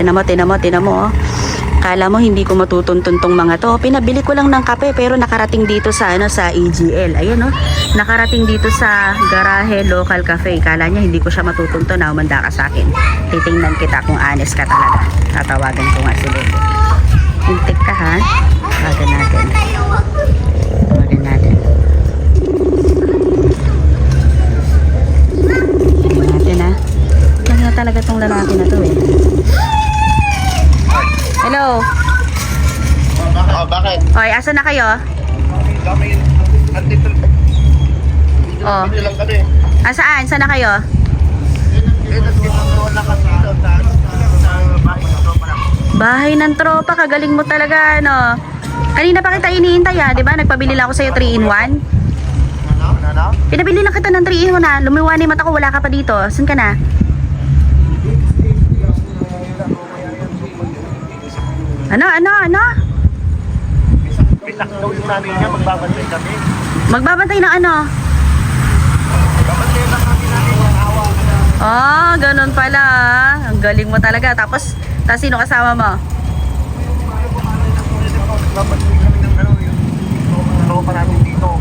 Tinan mo, oh. Kala mo hindi ko matutuntun tong mga to. Pinabili ko lang ng kape pero nakarating dito sa sa EGL. Ayun, oh. Nakarating dito sa Garahe Local Cafe. Kala niya hindi ko siya matutuntun na umanda ka sa akin. Titingnan kita kung honest ka talaga. Tatawagan ko nga si Lolo. Hintik ka, ha? Tawagan natin. Tawagan natin. Tingnan natin, ha? Kaya talaga tong lalaki na to, eh. Hello. Bakit? Oy, asa na kayo? Kami, andito. Oh. Dito lang kami. Asaan? Saan na kayo? Wala kasi doon sa bahay ng tropa lang. Bahay ng tropa, kagaling mo talaga, ano? Kanina pa kita iniintay, ha? Di ba? Nagpabili lang ako sa'yo 3-in-1. Ano? Pinabili lang kita ng 3-in-1, ha? Lumiwan yung mata ko, wala ka pa dito. Saan ka na? Ano? Pisak daw yung namin niya, magbabantay kami. Magbabantay ng ano? Magbabantay lang kami namin yung awa. Oh, ganun pala, ha? Ang galing mo talaga. Tapos sino kasama mo? Magbabantay kami ng yung tropa namin dito.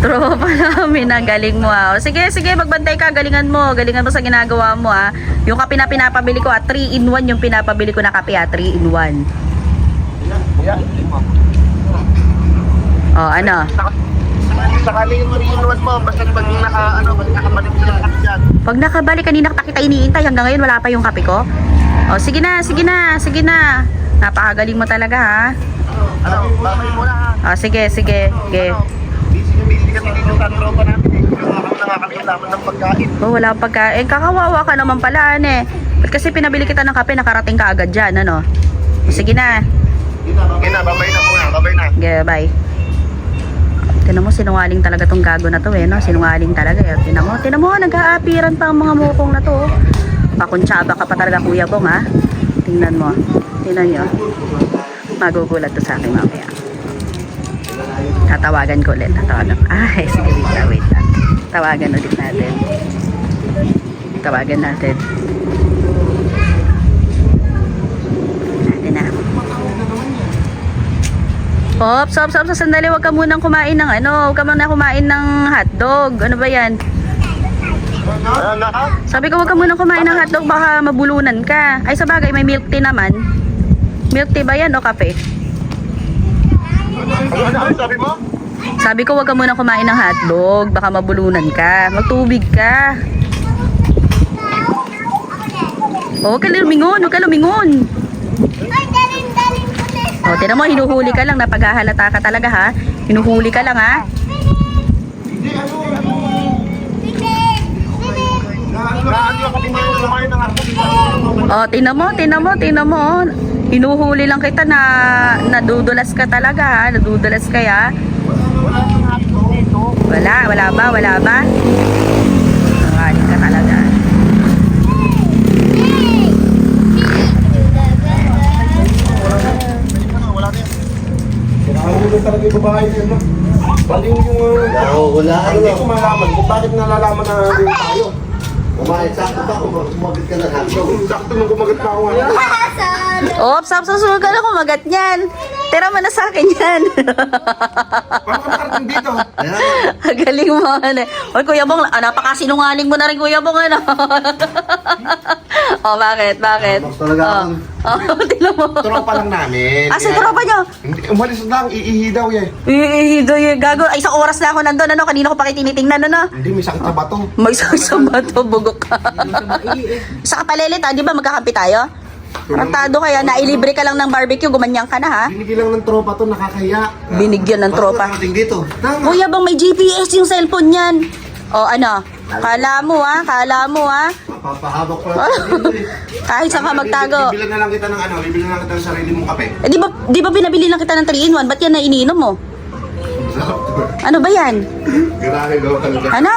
Tropa namin, ang galing mo, ha? O, sige, magbantay ka. Galingan mo sa ginagawa mo, ha? Yung kape na pinapabili ko, 3-in-1 yung pinapabili ko na kape, 3-in-1. Oh, ano? Sakali yung mariinuan mo, basta pag nakabalik sila kami dyan. Pag nakabalik, kanina pa kita iniintay, hanggang ngayon wala pa yung kape ko. Oh, sige na. Napakagaling mo talaga, ha? Babay mo na, ha? Oh, sige. Busy kami dito sa tropa namin. Nakakalilaman ng pagkain. Oh, wala akong pagkain. Kakawawa ka naman pala, ane. Ba't kasi pinabili kita ng kape, nakarating ka agad dyan, ano? Sige na. Okay na, babay na muna. Babay na. Okay, bye. Tinan mo, sinungaling talaga tong gago na to, eh, no? Sinungaling talaga, eh. Tinan mo, nag-aapiran pa ang mga mukong na to, oh. Pakuntsaba ka pa talaga, Kuya Bong, ha? Tingnan mo. Tingnan nyo. Magugulat to sa akin mamaya. Tatawagan ko ulit. Ay, sige, wait lang. Tawagan ulit natin. Natin na. Stop. Sandali, wag ka munang kumain ng Huwag ka munang kumain ng hotdog. Ano ba yan? Sabi ko, wag ka munang kumain ng hotdog, baka mabulunan ka. Ay, sa bagay, may milk tea naman. Milk tea ba yan o kape? Ano sabi mo? Sabi ko, wag ka munang kumain ng hotdog, baka mabulunan ka. Magtubig ka. Oh, huwag ka lumingon. Oh, tinan mo, hinuhuli ka lang, napaghahalata ka talaga, ha? Hinuhuli ka lang, ha? Oh, tinan mo. Hinuhuli lang kita na nadudulas ka talaga, ha? Nadudulas ka, ha? Wala ba? Nangaling ka talaga. Nakahuli talaga yung babae niya, no? Baliw yung... wala. Hindi ko malaman kung bakit nalalaman na din tayo. Kumain, sakto pa kung kumagat ka na hotdog. Sakto nung kumagat pa ako nga. Oops, susunod ka na kumagat niyan. Tira mo na sa akin yan. Paano ka nakarating dito? Galing mo, ano. Oy, Kuya Bong, napakasinungaling mo na rin, Kuya Bong, ano. Oh, bakit? Mas talaga akong... Tingnan mo. Tropa lang namin. Sa tropa nyo? Hindi, umalis lang, iihi daw eh. Gago. Ay, isang oras na ako nandun, ano. Kanina ko pa kayo tinitingnan, ano. Hindi, may sakit na bato. May sasama to, bugok ka. Sa kapalilit, di ba magkakampi tayo? Rantado kaya, nailibre ka lang ng barbecue, gumanyang ka na, ha? Binigyan lang ng tropa to, nakakaya. Binigyan ng tropa. Bakit nakarating dito? Kuya Bang, may GPS yung cellphone niyan. O, ano? Kala mo, ha? Papahabak pa lang dito eh. Kahit saan ka magtago. Bibilan na lang kita ng bibilan na lang kita ng sarili mong kape. Eh, di ba pinabili lang kita ng 3-in-1? Ba't yan na iniinom mo? Ano ba yan? Garahe local cafe. Ano?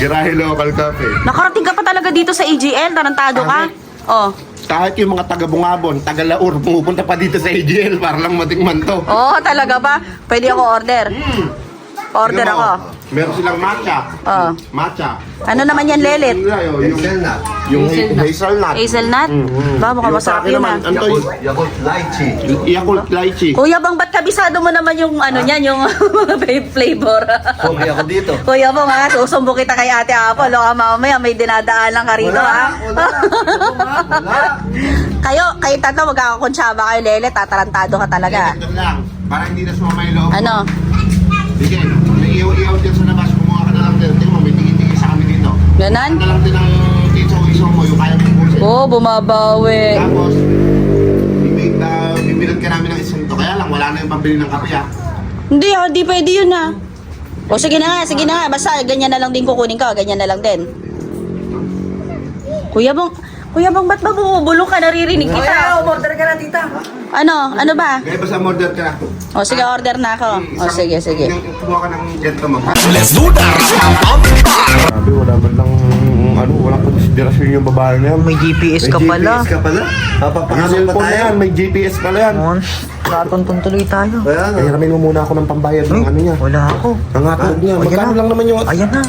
Garahe local cafe. Nakarating ka pa talaga dito sa AGL, tarantado ka. Oh. Kahit yung mga taga-Bungabon, taga-Laur, pumupunta pa dito sa AGL para lang matikman to. Oh, talaga ba? Pwede ako order. Order Tingnan mo. ako. Meron silang matcha. Oh. Matcha. Ano naman yan, lelet? Yung hazelnut. Hazelnut? Ba, mukhang Yung sa masarap akin yun naman, ah. ano to? Yakult lychee. Yakult lychee. Kuya Bong, ba't kabisado mo naman yung ano niyan, yung mga flavor? Pumili ako dito. Kuya Bong ha, susumbo kita kay Ate Apple. O mamaya may dinadaanan ka rito ha. Wala. Kayo tatlo magkakakonsyaba kayo, Lele, tatarantado ka talaga. Ito lang. Para hindi na sumama yung loob. Ano? Sige, may iyaw-iyaw dyan sa labas. Kumuha ka na lang din. Tingnan mo, may tingin-tingin sa kami dito. Ganon? Ano lang din ang tiso-iso mo, yung kaya mong pusin. Oo, bumabawi. Tapos, bibilan ka namin ng isang to. Kaya lang, wala na yung pambili ng kape ah. Hindi pwede yun ha. O sige na nga. Basta ganyan na lang din kukunin ka, ganyan na lang din. Kuya Bong, ba't ba bumubulong ka? Naririnig kita. Order ka na, tita. Ano ba? Kaya basta order ka na. O sige, order na ako. O sige. Kumuha ka ng gentleman. Let's do that. Sabi, wala man lang, walang konsiderasyon yung babae na yan. May GPS ka pala. GPS ka pala? Yung Papapasok pa cellphone na tayo. yan, may GPS pala yan. Katuntun tuloy tayo. Kaya nga. Hiramin mo muna ako ng pambayad ng ano niya. Wala ako. Ang hatod niya. Ayan Magkano na. lang naman yung... Ayan na.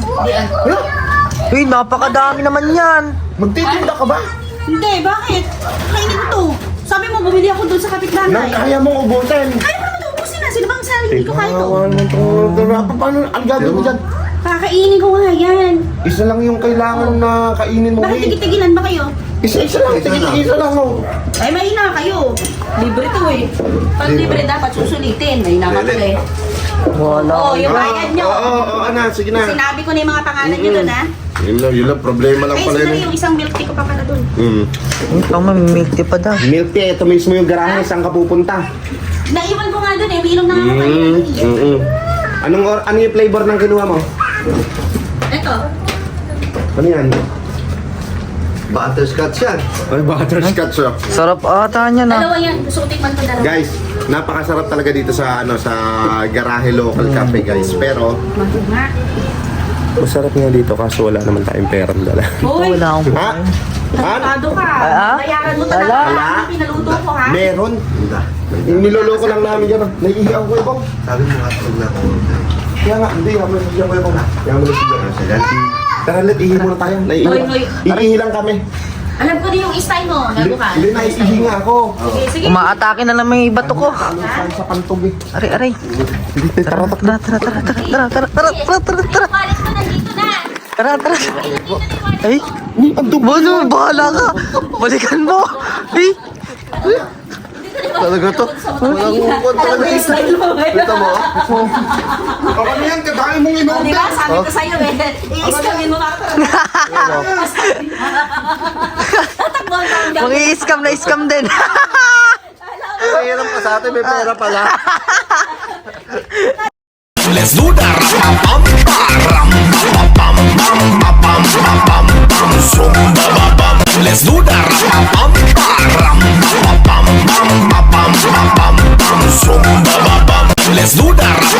Eh, napakadami naman yan. Magtitinda ka ba? Hindi, bakit? Kainin to. Sabi mo, bumili ako doon sa Nang kapitbahay. kaya mong ubusin. Ay, paano ito ubusin na? Sino bang sabi hindi ko kaya ito? Paano? Ang gagawin mo dyan? Kakainin ko nga yan. Isa lang yung kailangan na kainin mo. Bakit eh. tigitigilan ba kayo? Isa lang. Isa lang. Oh. Ay, mahina kayo. Libre to eh. Pag libre dapat susulitin. Mahina ka to eh. Wala. Oo, yung bayad nyo. Oo, ano, sige na. Sinabi ko na yung mga pangalan nyo doon ha. Yun lang, problema lang Ay, pala sandali yun. yung isang milk tea ko pa pala doon. Ito, milk tea pa daw. Milk tea, ito mismo yung garahe, saan ka pupunta? Naiwan ko nga doon eh. Umiinom na ako kayo. Ano yung flavor ng kinuha mo? Ito. Ano yan? Butterscotch yan. Ay, butterscotch oh. Sarap ata niya na. Dalawa yan. Gusto ko tikman ko dalawa. Guys, napakasarap talaga dito sa sa Garahe Local Cafe guys. Pero Mahuma. masarap nga dito kaso wala naman tayong perang dala. Hoy, Wala akong Ha? Ha? tarantado ka. Ah? Bayaran mo talaga. Wala. Ang pinaluto ko ha. Meron. Hindi. Yung niloloko lang namin yan. Naiihaw ko ibang. Sabi mo nga, huwag na ako. Kaya nga, hindi. Kaya mo ibang. Kaya mo Sige. Tara, let ihi muna tayo. Hoy. Iihi lang kami. Alam ko na yung style mo. Lalo ka. Hindi na, iihi nga ako. Sige, sige. umaatake na lang may bato ko. Ano sa pantog eh. Aray. Tara. Walis mo nandito na. Tara. Ay, bono, bahala ka. Balikan mo. Ay, Talaga to? Walang ukod talaga. Yung style mo ngayon. Kita mo? Baka na yan, kadami mong O, inuulit. diba? Sabi ko sa'yo eh. I-iskamin mo ka. Tatakbo ang tawag daw. mag-i-scam na scam din. Mahirap pa sa atin, may pera pala. Let's do that. Let's do that. Let's do that.